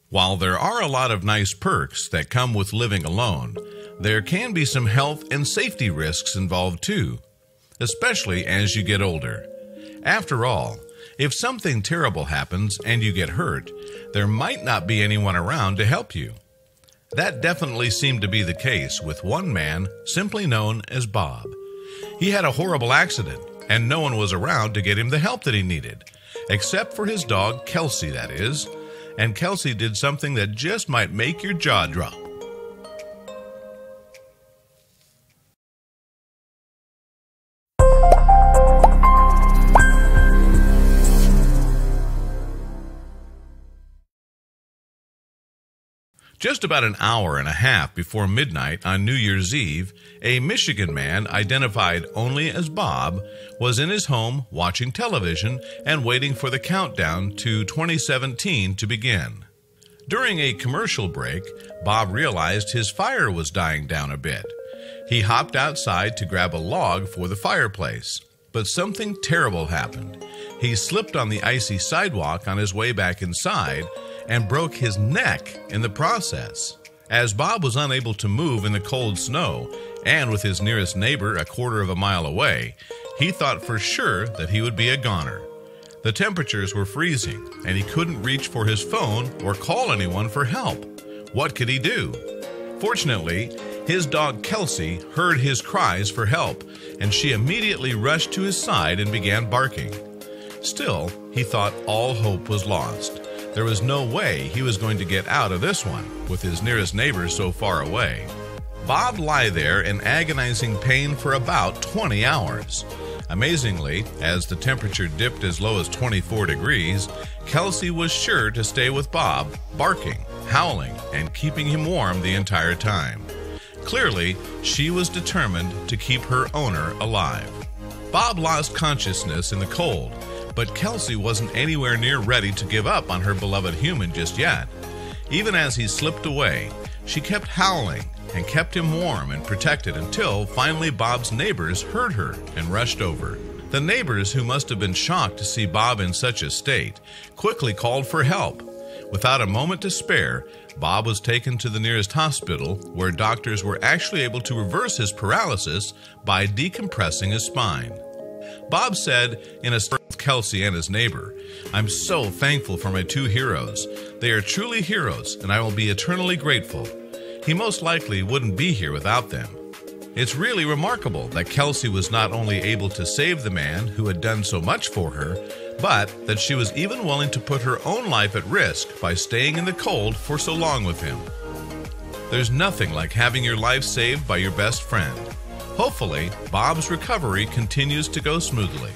While there are a lot of nice perks that come with living alone, there can be some health and safety risks involved too, especially as you get older. After all, if something terrible happens and you get hurt, there might not be anyone around to help you. That definitely seemed to be the case with one man simply known as Bob. He had a horrible accident, and no one was around to get him the help that he needed, except for his dog, Kelsey, that is. And Kelsey did something that just might make your jaw drop. Just about an hour and a half before midnight on New Year's Eve, a Michigan man identified only as Bob was in his home watching television and waiting for the countdown to 2017 to begin. During a commercial break, Bob realized his fire was dying down a bit. He hopped outside to grab a log for the fireplace, but something terrible happened. He slipped on the icy sidewalk on his way back inside and broke his neck in the process. As Bob was unable to move in the cold snow, and with his nearest neighbor a quarter of a mile away, he thought for sure that he would be a goner. The temperatures were freezing, and he couldn't reach for his phone or call anyone for help. What could he do? Fortunately, his dog Kelsey heard his cries for help, and she immediately rushed to his side and began barking. Still, he thought all hope was lost. There was no way he was going to get out of this one, with his nearest neighbor so far away. Bob lay there in agonizing pain for about 20 hours. Amazingly, as the temperature dipped as low as 24 degrees, Kelsey was sure to stay with Bob, barking, howling, and keeping him warm the entire time. Clearly, she was determined to keep her owner alive. Bob lost consciousness in the cold, but Kelsey wasn't anywhere near ready to give up on her beloved human just yet. Even as he slipped away, she kept howling and kept him warm and protected until finally Bob's neighbors heard her and rushed over. The neighbors, who must have been shocked to see Bob in such a state, quickly called for help. Without a moment to spare, Bob was taken to the nearest hospital, where doctors were actually able to reverse his paralysis by decompressing his spine. Bob said in a story with Kelsey and his neighbor, "I'm so thankful for my two heroes. They are truly heroes, and I will be eternally grateful. He most likely wouldn't be here without them." It's really remarkable that Kelsey was not only able to save the man who had done so much for her, but that she was even willing to put her own life at risk by staying in the cold for so long with him. There's nothing like having your life saved by your best friend. Hopefully, Bob's recovery continues to go smoothly.